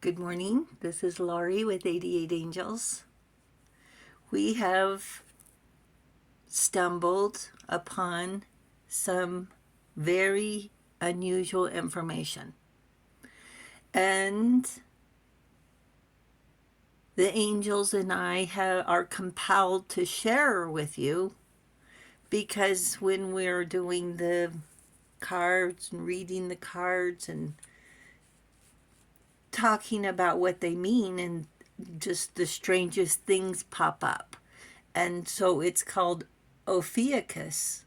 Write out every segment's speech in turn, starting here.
Good morning. This is Laurie with 88 Angels. We have stumbled upon some very unusual information. And the angels and I are compelled to share with you because when we're doing the cards and reading the cards and talking about what they mean, and just the strangest things pop up. And so it's called Ophiuchus.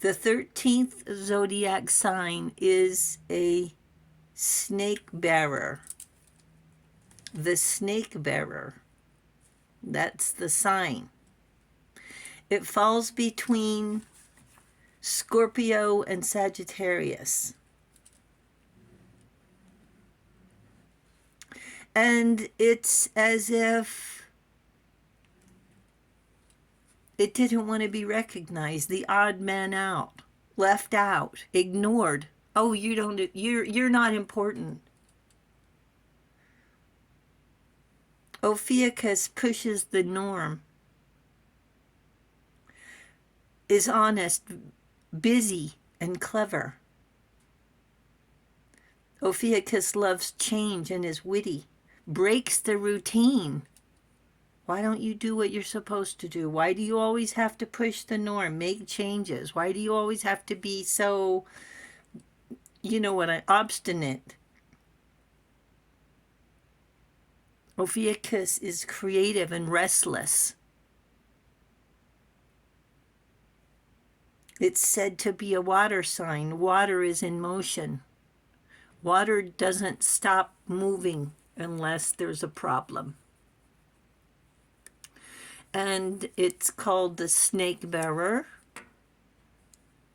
The 13th zodiac sign is a snake bearer. The snake bearer. That's the sign. It falls between Scorpio and Sagittarius. And it's as if it didn't want to be recognized. The odd man out, left out, ignored. Oh, you're not important. Ophiuchus pushes the norm, is honest, busy, and clever. Ophiuchus loves change and is witty, breaks the routine. Why don't you do what you're supposed to do? Why do you always have to push the norm, make changes? Why do you always have to be so, obstinate? Ophiuchus is creative and restless. It's said to be a water sign. Water is in motion. Water doesn't stop moving unless there's a problem. And it's called the snake bearer.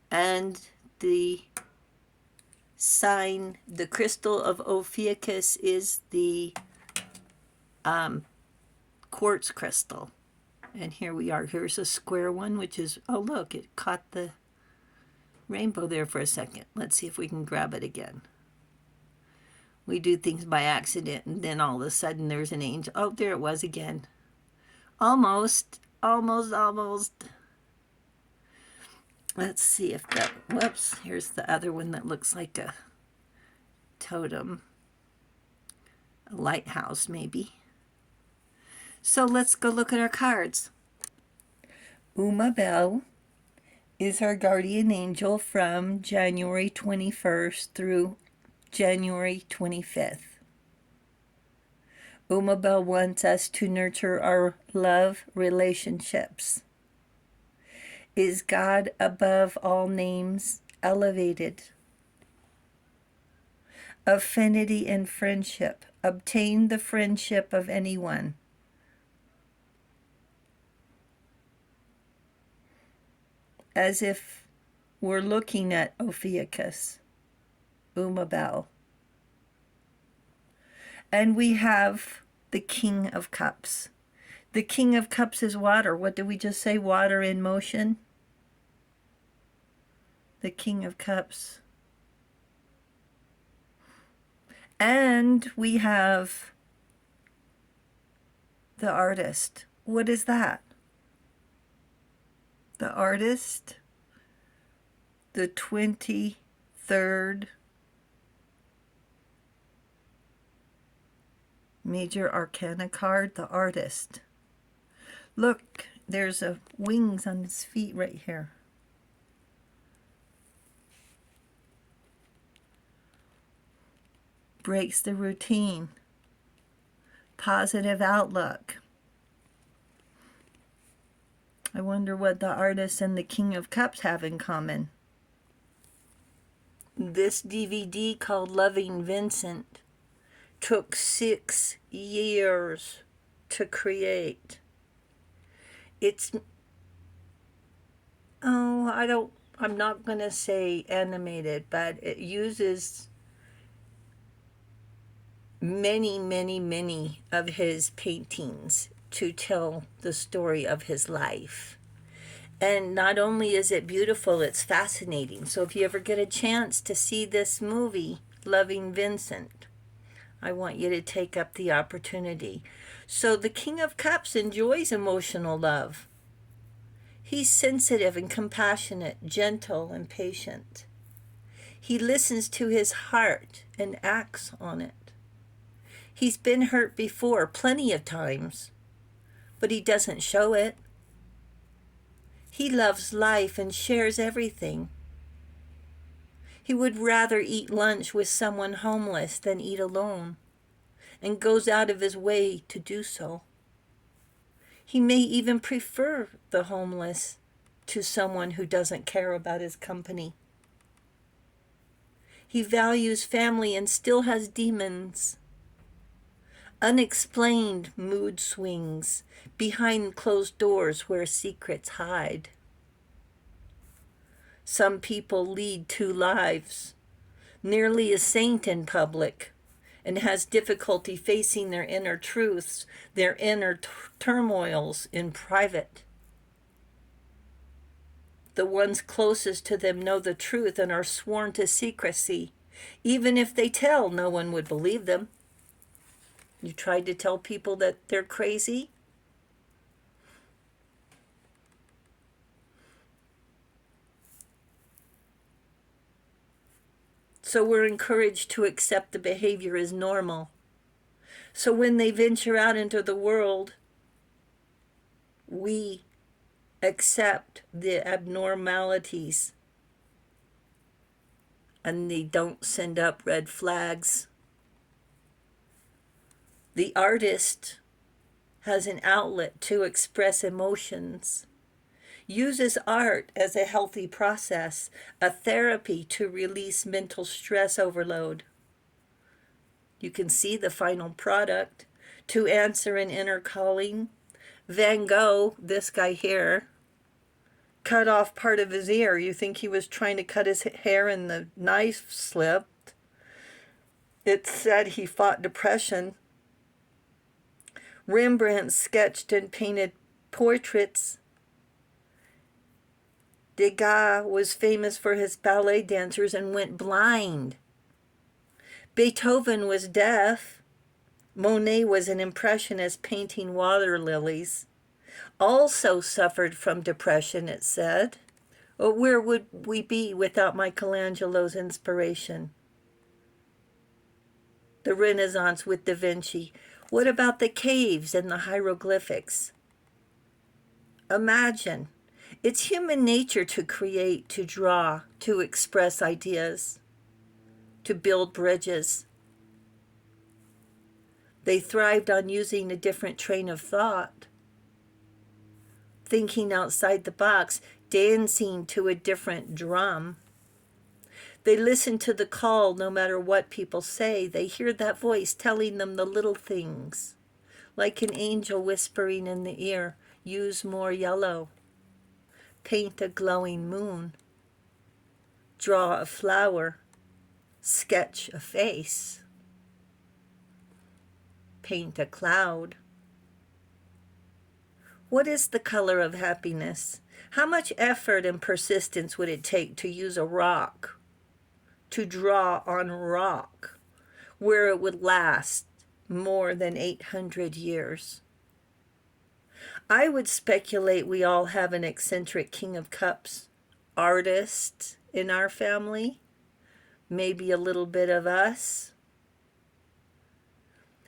And the sign, the crystal of Ophiuchus is the quartz crystal. And here we are. Here's a square one, which is, oh look, it caught the rainbow there for a second. Let's see if we can grab it again. We do things by accident, and then all of a sudden there's an angel. Oh, there it was again. Almost. Let's see if that, whoops, here's the other one that looks like a totem. A lighthouse, maybe. So let's go look at our cards. Umabel is our guardian angel from January 21st through January 25th. Umabel wants us to nurture our love relationships. Is God above all names elevated? Affinity and friendship. Obtain the friendship of anyone. As if we're looking at Ophiuchus, Umabel. And we have the King of Cups. The King of Cups is water. What did we just say? Water in motion. The King of Cups. And we have the artist. What is that? The artist, the 23rd major arcana card, the artist. Look, there's wings on his feet right here. Breaks the routine. Positive outlook. I wonder what the artist and the King of Cups have in common. This DVD called Loving Vincent took 6 years to create. I'm not going to say animated, but it uses many of his paintings to tell the story of his life. And not only is it beautiful, it's fascinating. So if you ever get a chance to see this movie, Loving Vincent, I want you to take up the opportunity. So the King of Cups enjoys emotional love. He's sensitive and compassionate, gentle and patient. He listens to his heart and acts on it. He's been hurt before, plenty of times, but he doesn't show it. He loves life and shares everything. He would rather eat lunch with someone homeless than eat alone, and goes out of his way to do so. He may even prefer the homeless to someone who doesn't care about his company. He values family and still has demons. Unexplained mood swings behind closed doors where secrets hide. Some people lead two lives, nearly a saint in public, and has difficulty facing their inner truths, their inner turmoils in private. The ones closest to them know the truth and are sworn to secrecy. Even if they tell, no one would believe them. You tried to tell people that they're crazy? So we're encouraged to accept the behavior as normal. So when they venture out into the world, we accept the abnormalities and they don't send up red flags. The artist has an outlet to express emotions, uses art as a healthy process, a therapy to release mental stress overload. You can see the final product, to answer an inner calling. Van Gogh, this guy here, cut off part of his ear. You think he was trying to cut his hair and the knife slipped. It said he fought depression. Rembrandt sketched and painted portraits. Degas was famous for his ballet dancers and went blind. Beethoven was deaf. Monet was an impressionist painting water lilies. Also suffered from depression, it said. Well, where would we be without Michelangelo's inspiration? The Renaissance with Da Vinci. What about the caves and the hieroglyphics? Imagine. It's human nature to create, to draw, to express ideas, to build bridges. They thrived on using a different train of thought, thinking outside the box, dancing to a different drum. They listen to the call no matter what people say. They hear that voice telling them the little things, like an angel whispering in the ear, use more yellow, paint a glowing moon, draw a flower, sketch a face, paint a cloud. What is the color of happiness? How much effort and persistence would it take to use a rock, to draw on rock, where it would last more than 800 years? I would speculate we all have an eccentric King of Cups artist in our family, maybe a little bit of us.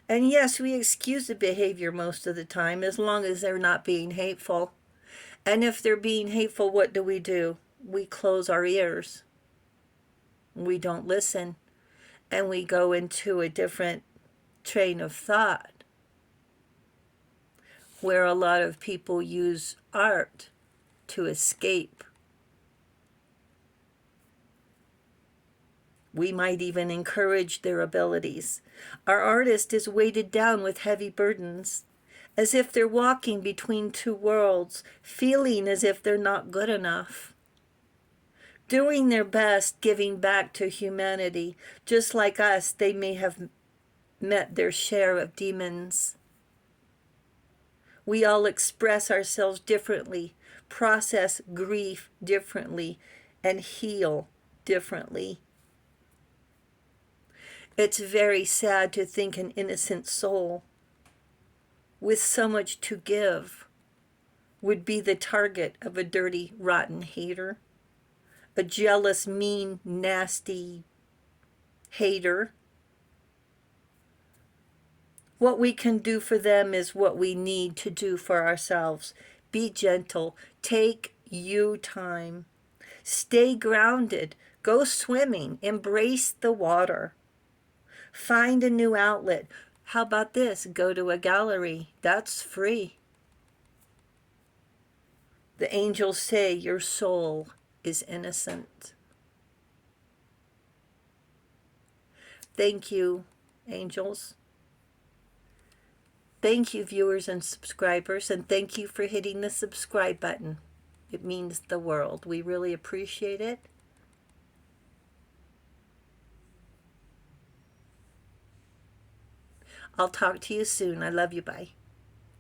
And yes, we excuse the behavior most of the time, as long as they're not being hateful. And if they're being hateful, what do? We close our ears. We don't listen. And we go into a different train of thought, where a lot of people use art to escape. We might even encourage their abilities. Our artist is weighted down with heavy burdens, as if they're walking between two worlds, feeling as if they're not good enough. Doing their best, giving back to humanity. Just like us, they may have met their share of demons. We all express ourselves differently, process grief differently, and heal differently. It's very sad to think an innocent soul with so much to give would be the target of a dirty, rotten hater, a jealous, mean, nasty hater. What we can do for them is what we need to do for ourselves. Be gentle. Take you time. Stay grounded. Go swimming. Embrace the water. Find a new outlet. How about this? Go to a gallery. That's free. The angels say your soul is innocent. Thank you, angels. Thank you, viewers and subscribers, and thank you for hitting the subscribe button. It means the world. We really appreciate it. I'll talk to you soon. I love you. Bye.